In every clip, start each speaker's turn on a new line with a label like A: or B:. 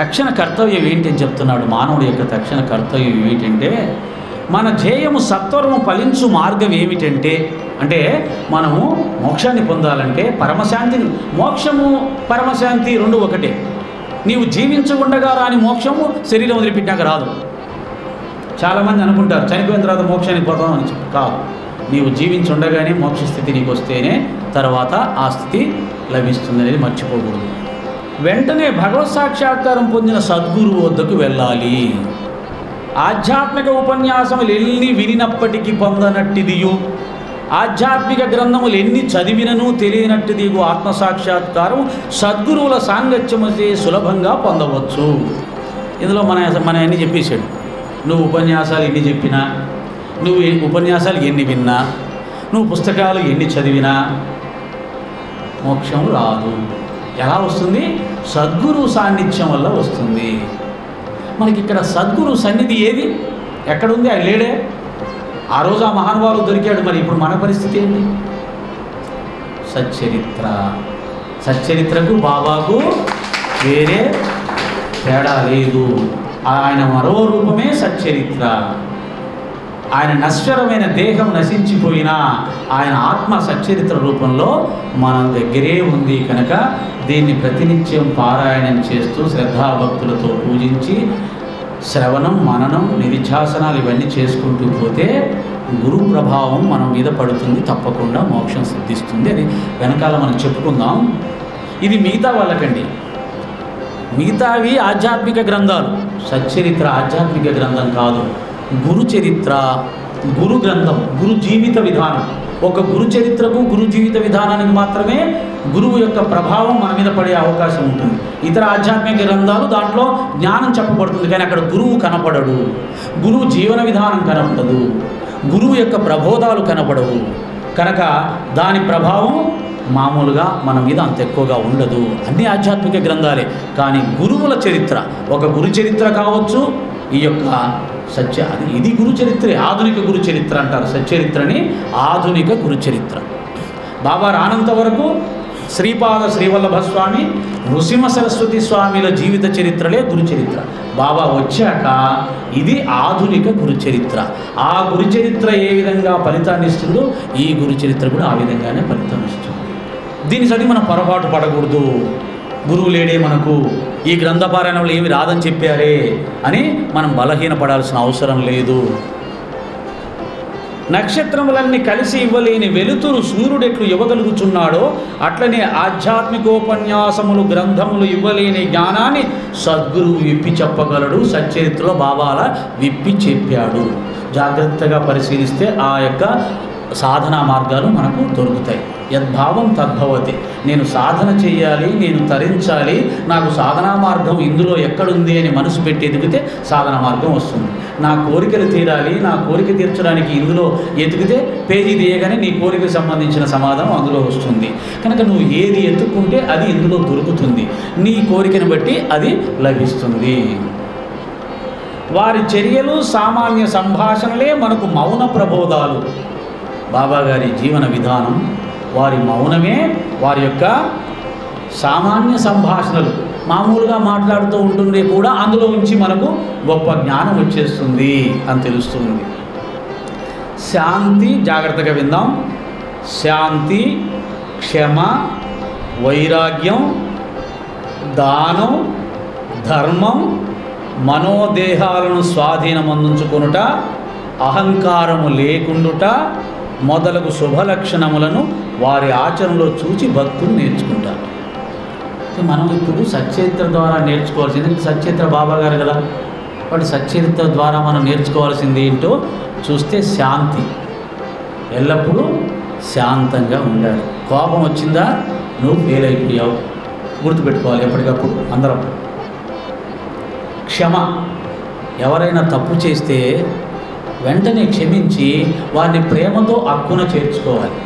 A: తక్షణ కర్తవ్యం ఏంటి అని చెప్తున్నాడు. మానవుడి యొక్క తక్షణ కర్తవ్యం ఏమిటంటే, మన ధ్యేయము సత్వరము ఫలించు మార్గం ఏమిటంటే, అంటే మనము మోక్షాన్ని పొందాలంటే పరమశాంతిని, మోక్షము పరమశాంతి రెండు ఒకటే. నీవు జీవించకుండగా రాని మోక్షము శరీరం వదిలిపెట్టాక రాదు. చాలామంది అనుకుంటారు చనిపోయిన తర్వాత మోక్షానికి పోతాం అని చెప్పి. కాదు, నీవు జీవించుండగానే మోక్ష స్థితి నీకు వస్తేనే తర్వాత ఆ స్థితి లభిస్తుంది అనేది మర్చిపోకూడదు. వెంటనే భగవత్ సాక్షాత్కారం పొందిన సద్గురువు వద్దకు వెళ్ళాలి. ఆధ్యాత్మిక ఉపన్యాసములు ఎన్ని వినినప్పటికీ పొందనట్టిదియు, ఆధ్యాత్మిక గ్రంథములు ఎన్ని చదివినను తెలియనట్టిదిగు ఆత్మసాక్షాత్కారం సద్గురువుల సాంగత్యముచే సులభంగా పొందవచ్చు. ఇందులో మన అన్ని చెప్పేశాడు. నువ్వు ఉపన్యాసాలు ఎన్ని చెప్పినా, నువ్వు ఉపన్యాసాలు ఎన్ని విన్నా, నువ్వు పుస్తకాలు ఎన్ని చదివినా మోక్షం రాదు. ఎలా వస్తుంది? సద్గురు సాన్నిధ్యం వల్ల వస్తుంది. మనకి ఇక్కడ సద్గురు సన్నిధి ఏది, ఎక్కడుంది? ఆయన లేడే. ఆ రోజు ఆ మహానుభావులు దొరికాడు. మరి ఇప్పుడు మన పరిస్థితి ఏంటి? సచ్చరిత్ర. సచ్చరిత్రకు బాబాకు వేరే తేడా లేదు. ఆయన మరో రూపమే సచ్చరిత్ర. ఆయన నశ్వరమైన దేహం నశించిపోయినా ఆయన ఆత్మ సచ్చరిత్ర రూపంలో మన దగ్గరే ఉంది కనుక దీన్ని ప్రతినిత్యం పారాయణం చేస్తూ శ్రద్ధాభక్తులతో పూజించి శ్రవణం, మననం, నిధిధ్యాసనాలు ఇవన్నీ చేసుకుంటూ పోతే గురు ప్రభావం మన మీద పడుతుంది. తప్పకుండా మోక్షం సిద్ధిస్తుంది. అది వెనకాల మనం చెప్పుకుందాం. ఇది మిగతా వాళ్ళకండి. మిగతావి ఆధ్యాత్మిక గ్రంథాలు. సచ్చరిత్ర ఆధ్యాత్మిక గ్రంథం కాదు, గురు చరిత్ర, గురు గ్రంథం, గురు జీవిత విధానం. ఒక గురు చరిత్రకు, గురు జీవిత విధానానికి మాత్రమే గురువు యొక్క ప్రభావం మన మీద పడే అవకాశం ఉంటుంది. ఇతర ఆధ్యాత్మిక గ్రంథాలు దాంట్లో జ్ఞానం చెప్పబడుతుంది, కానీ అక్కడ గురువు కనపడడు. గురువు జీవన విధానం కనపడదు, గురువు యొక్క ప్రబోధాలు కనపడవు. కనుక దాని ప్రభావం మామూలుగా మన మీద అంత ఎక్కువగా ఉండదు. అన్ని ఆధ్యాత్మిక గ్రంథాలే, కానీ గురువుల చరిత్ర, ఒక గురు చరిత్ర కావచ్చు, ఈ యొక్క ఇది గురు చరిత్రే. ఆధునిక గురు చరిత్ర అంటారు సచ్చరిత్రని, ఆధునిక గురు చరిత్ర. బాబా రానంత వరకు శ్రీపాద శ్రీవల్లభ స్వామి, నృసింహ సరస్వతి స్వామిల జీవిత చరిత్రలే గురు చరిత్ర. బాబా వచ్చాక ఇది ఆధునిక గురు చరిత్ర. ఆ గురు చరిత్ర ఏ విధంగా ఫలితాన్ని ఇస్తుందో ఈ గురు చరిత్ర కూడా ఆ విధంగానే ఫలితం ఇస్తుంది. దీని సరి మనం పొరపాటు పడకూడదు. గురువు లేడే మనకు, ఈ గ్రంథపారాయణంలో ఏమి రాదని చెప్పారే అని మనం బలహీనపడాల్సిన అవసరం లేదు. నక్షత్రములన్నీ కలిసి ఇవ్వలేని వెలుతురు సూర్యుడెట్లు ఇవ్వగలుగుతున్నాడో అట్లనే ఆధ్యాత్మికోపన్యాసములు, గ్రంథములు ఇవ్వలేని జ్ఞానాన్ని సద్గురువు విప్పి చెప్పగలడు. సచ్చరిత్రలో బాబాల విప్పి చెప్పాడు. జాగ్రత్తగా పరిశీలిస్తే ఆ యొక్క సాధనా మార్గాలు మనకు దొరుకుతాయి. యద్భావం తద్భవతి. నేను సాధన చేయాలి, నేను తరించాలి, నాకు సాధనా మార్గం ఇందులో ఎక్కడుంది అని మనసు పెట్టి ఎదిగితే సాధనా మార్గం వస్తుంది. నా కోరికలు తీరాలి, నా కోరిక తీర్చడానికి ఇందులో ఎతికితే పేజీ తీయగానే నీ కోరికకు సంబంధించిన సమాధానం అందులో వస్తుంది. కనుక నువ్వు ఏది ఎత్తుక్కుంటే అది ఇందులో దొరుకుతుంది. నీ కోరికను బట్టి అది లభిస్తుంది. వారి చర్యలు, సామాన్య సంభాషణలే మనకు మౌన ప్రబోధాలు. బాబాగారి జీవన విధానం, వారి మౌనమే వారి యొక్క సామాన్య సంభాషణలు. మామూలుగా మాట్లాడుతూ ఉంటుండే కూడా అందులో నుంచి మనకు గొప్ప జ్ఞానం వచ్చేస్తుంది అని తెలుస్తుంది. శాంతి, జాగ్రత్తగా విందాం. శాంతి, క్షమ, వైరాగ్యం, దానం, ధర్మం, మనోదేహాలను స్వాధీనమందించుకొనుట, అహంకారము లేకుండుట మొదలగు శుభలక్షణములను వారి ఆచరణలో చూచి భక్తులు నేర్చుకుంటారు. మనం ఇప్పుడు సచ్చరిత్ర ద్వారా నేర్చుకోవాల్సింది, సచ్చరిత్ర బాబా గారు కదా, వాటి సచ్చరిత్ర ద్వారా మనం నేర్చుకోవాల్సింది ఏంటో చూస్తే శాంతి. ఎల్లప్పుడూ శాంతంగా ఉండాలి. కోపం వచ్చిందా నువ్వు ఫెయిల్ అయిపోయావు, గుర్తుపెట్టుకోవాలి ఎప్పటికప్పుడు అందరం. క్షమ, ఎవరైనా తప్పు చేస్తే వెంటనే క్షమించి వారిని ప్రేమతో హక్కున చేర్చుకోవాలి.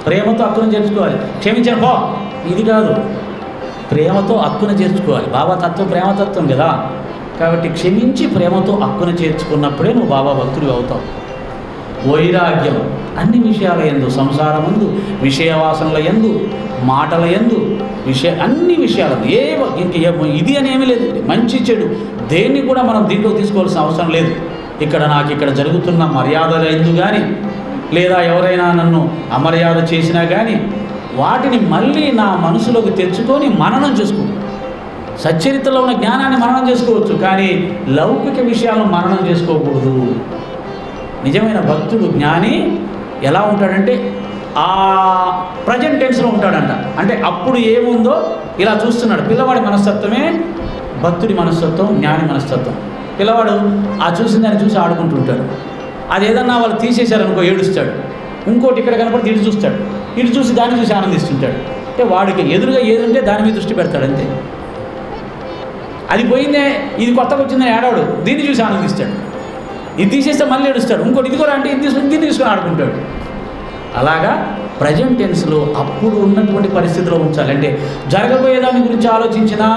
A: ప్రేమతో హక్కున చేర్చుకోవాలి. క్షమించాను పో, ఇది కాదు, ప్రేమతో హక్కున చేర్చుకోవాలి. బాబా తత్వం ప్రేమతత్వం కదా, కాబట్టి క్షమించి ప్రేమతో హక్కున చేర్చుకున్నప్పుడే నువ్వు బాబా భక్తుడు అవుతావు. వైరాగ్యం, అన్ని విషయాల యందు, సంసారమందు, విషయవాసనల యందు, మాటల యందు అన్ని విషయాలను ఇది అని ఏమీ లేదు. మంచి చెడు దేన్ని కూడా మనం దీంట్లో తీసుకోవాల్సిన అవసరం లేదు. నాకు ఇక్కడ జరుగుతున్న మర్యాదలు ఎందుకు కానీ, లేదా ఎవరైనా నన్ను అమర్యాద చేసినా కానీ వాటిని మళ్ళీ నా మనసులోకి తెచ్చుకొని మననం చేసుకో. సచ్చరిత్రలో ఉన్న జ్ఞానాన్ని మననం చేసుకోవచ్చు, కానీ లౌకిక విషయాలను మననం చేసుకోకూడదు. నిజమైన భక్తుడు జ్ఞాని ఎలా ఉంటాడంటే ఆ ప్రజెంట్ టెన్స్లో ఉంటాడంట. అంటే అప్పుడు ఏముందో ఇలా చూస్తున్నాడు. పిల్లవాడి మనస్తత్వమే భక్తుడి మనస్తత్వం, జ్ఞాని మనస్తత్వం. పిల్లవాడు ఆ చూసిన దాన్ని చూసి ఆడుకుంటూ ఉంటాడు. అది ఏదన్నా వాళ్ళు తీసేశారనుకో ఏడుస్తాడు. ఇంకోటి ఇక్కడ కనపడితే ఇటు చూస్తాడు, ఇటు చూసి దాన్ని చూసి ఆనందిస్తుంటాడు. అంటే వాడికి ఎదురుగా ఏదుంటే దాని మీద దృష్టి పెడతాడు అంతే. అది పోయిందే, ఇది కొత్తగా వచ్చిందని ఏడాడు, దీన్ని చూసి ఆనందిస్తాడు. ఇది తీసేస్తే మళ్ళీ ఏడుస్తాడు. ఇంకోటి ఇది కూడా అంటే దీన్ని తీసుకొని ఆడుకుంటాడు. అలాగా ప్రజెంట్ టెన్స్లో అప్పుడు ఉన్నటువంటి పరిస్థితిలో ఉంచాలి. అంటే జరగబోయే దాని గురించి ఆలోచించినా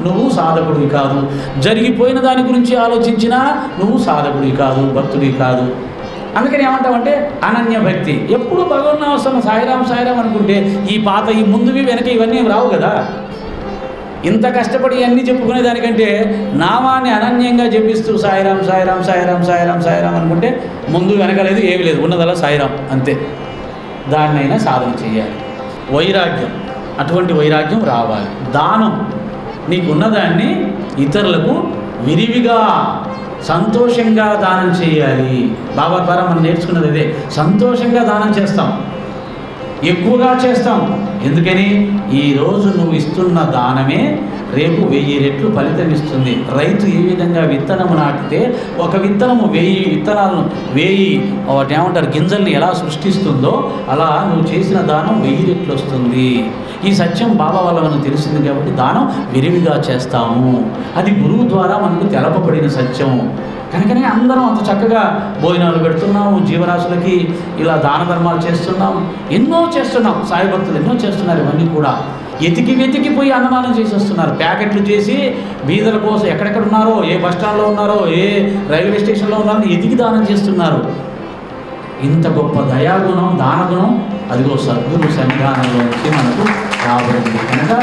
A: నువ్వు సాధకుడివి కాదు, జరిగిపోయిన దాని గురించి ఆలోచించినా నువ్వు సాధకుడివి కాదు, భక్తుడివి కాదు. అందుకని ఏమంటామంటే అనన్య భక్తి. ఎప్పుడు భగవన్నామస్మరణ సాయిరాం సాయిరాం అనుకుంటే ఈ ముందువి వెనక ఇవన్నీ రావు కదా. ఇంత కష్టపడి అన్నీ చెప్పుకునే దానికంటే నామాన్ని అనన్యంగా జపిస్తూ సాయిరాం సాయిరాం సాయిరాం సాయిరాం సాయిరాం అనుకుంటే ముందు వెనకలేదు, ఏమి లేదు, ఉన్నదలా సాయిరాం అంతే. దాన్నైనా సాధన చేయాలి. వైరాగ్యం, అటువంటి వైరాగ్యం రావాలి. దానం, నీకున్నదాన్ని ఇతరులకు విరివిగా సంతోషంగా దానం చేయాలి. బాబా ద్వారా మనం నేర్చుకున్నది అదే. సంతోషంగా దానం చేస్తాం, ఎక్కువగా చేస్తాం. ఎందుకని ఈరోజు నువ్వు ఇస్తున్న దానమే రేపు 1000 రెట్లు ఫలితం ఇస్తుంది. రైతు ఏ విధంగా విత్తనము నాటితే ఒక విత్తనము 1000 విత్తనాలను 1000 గింజల్ని ఎలా సృష్టిస్తుందో అలా నువ్వు చేసిన దానం 1000 రెట్లు వస్తుంది. ఈ సత్యం బాబా వల్ల మనకు తెలిసింది కాబట్టి దానం విరివిగా చేస్తాము. అది గురువు ద్వారా మనకు తెలపబడిన సత్యం. కనుకనే అందరం అంత చక్కగా భోజనాలు పెడుతున్నాము, జీవరాశులకి ఇలా దాన ధర్మాలు చేస్తున్నాం, ఎన్నో చేస్తున్నాం. సాయి భక్తులు ఎన్నో చేస్తున్నారు. ఇవన్నీ కూడా వెతికిపోయి అన్నదానం చేసి వస్తున్నారు. ప్యాకెట్లు చేసి బీదల కోసం ఎక్కడెక్కడ ఉన్నారో, ఏ బస్టాండ్లో ఉన్నారో, ఏ రైల్వే స్టేషన్లో ఉన్నారో ఎతికి దానం చేస్తున్నారు. ఇంత గొప్ప దయాగుణం, దానగుణం అదిగో సద్గురు సన్నిధానంలో నుంచి మనకు రాబడింది. కనుక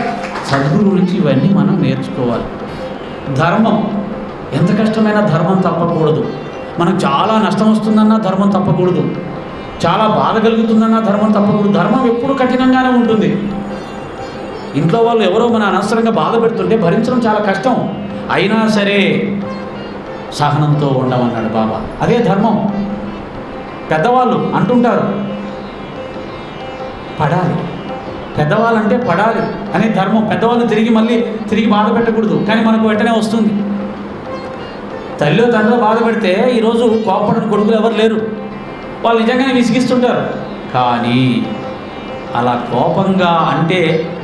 A: సద్గురు నుంచి ఇవన్నీ మనం నేర్చుకోవాలి. ధర్మం, ఎంత కష్టమైనా ధర్మం తప్పకూడదు. మనకు చాలా నష్టం వస్తుందన్నా ధర్మం తప్పకూడదు, చాలా బాధ కలుగుతుందన్నా ధర్మం తప్పకూడదు. ధర్మం ఎప్పుడు కఠినంగానే ఉంటుంది. ఇంట్లో వాళ్ళు ఎవరో మన అనవసరంగా బాధ పెడుతుంటే భరించడం చాలా కష్టం. అయినా సరే సహనంతో ఉండమన్నాడు బాబా. అదే ధర్మం. పెద్దవాళ్ళు అంటుంటారు పడాలి, పెద్దవాళ్ళంటే పడాలి అనే ధర్మం. పెద్దవాళ్ళు తిరిగి బాధ పెట్టకూడదు, కానీ మనకు వెంటనే వస్తుంది. తల్లిలో తండ్రిలో బాధ పెడితే ఈరోజు కోపడని కొడుకులు ఎవరు లేరు. వాళ్ళు నిజంగానే విసిగిస్తుంటారు. కానీ అలా కోపంగా అంటే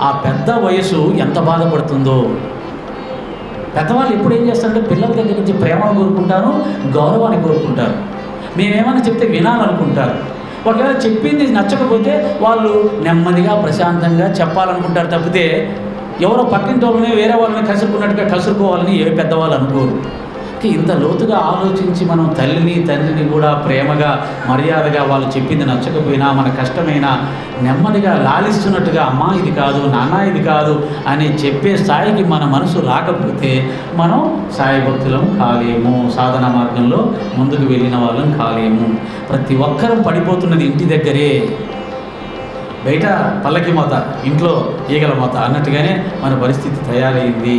A: ఆ పెద్ద వయసు ఎంత బాధపడుతుందో. పెద్దవాళ్ళు ఎప్పుడు ఏం చేస్తారంటే పిల్లల దగ్గర నుంచి ప్రేమను కోరుకుంటారు, గౌరవాన్ని కోరుకుంటారు. మేమేమైనా చెప్తే వినాలనుకుంటారు. ఒకవేళ చెప్పింది నచ్చకపోతే వాళ్ళు నెమ్మదిగా ప్రశాంతంగా చెప్పాలనుకుంటారు తప్పితే ఎవరో పక్కింటి వాళ్ళని వేరే వాళ్ళని కసురుకున్నట్టుగా కసురుకోవాలని ఏ పెద్దవాళ్ళు అనుకోరు. ఇంత లోతుగా ఆలోచించి మనం తల్లిని తండ్రిని కూడా ప్రేమగా మర్యాదగా వాళ్ళు చెప్పింది నచ్చకపోయినా మన కష్టమైనా నెమ్మదిగా లాలిస్తున్నట్టుగా అమ్మా ఇది కాదు, నాన్న ఇది కాదు అని చెప్పే స్థాయికి మన మనసు రాకపోతే మనం సాయి భక్తులం కాలేము, సాధన మార్గంలో ముందుకు వెళ్ళిన వాళ్ళం కాలేము. ప్రతి ఒక్కరూ పడిపోతున్నది ఇంటి దగ్గరే. బయట పల్లకి మోత, ఇంట్లో ఈగల మోత అన్నట్టుగానే మన పరిస్థితి తయారైంది.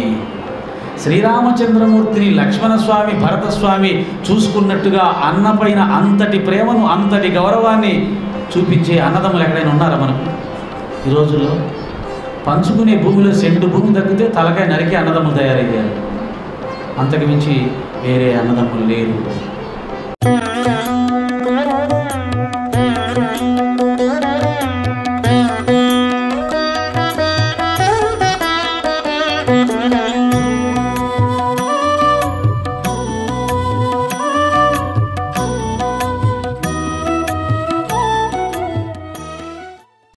A: శ్రీరామచంద్రమూర్తిని లక్ష్మణస్వామి, భరతస్వామి చూసుకున్నట్టుగా అన్నపైన అంతటి ప్రేమను, అంతటి గౌరవాన్ని చూపించే అన్నదమ్ములు ఎక్కడైనా ఉన్నారా మనకు ఈ రోజుల్లో? పంచుకునే భూమిలో సెంటు భూమి తగ్గితే తలకాయ నరికే అన్నదమ్ములు తయారయ్యారు. అంతకు మించి వేరే అన్నదమ్ములు లేరు.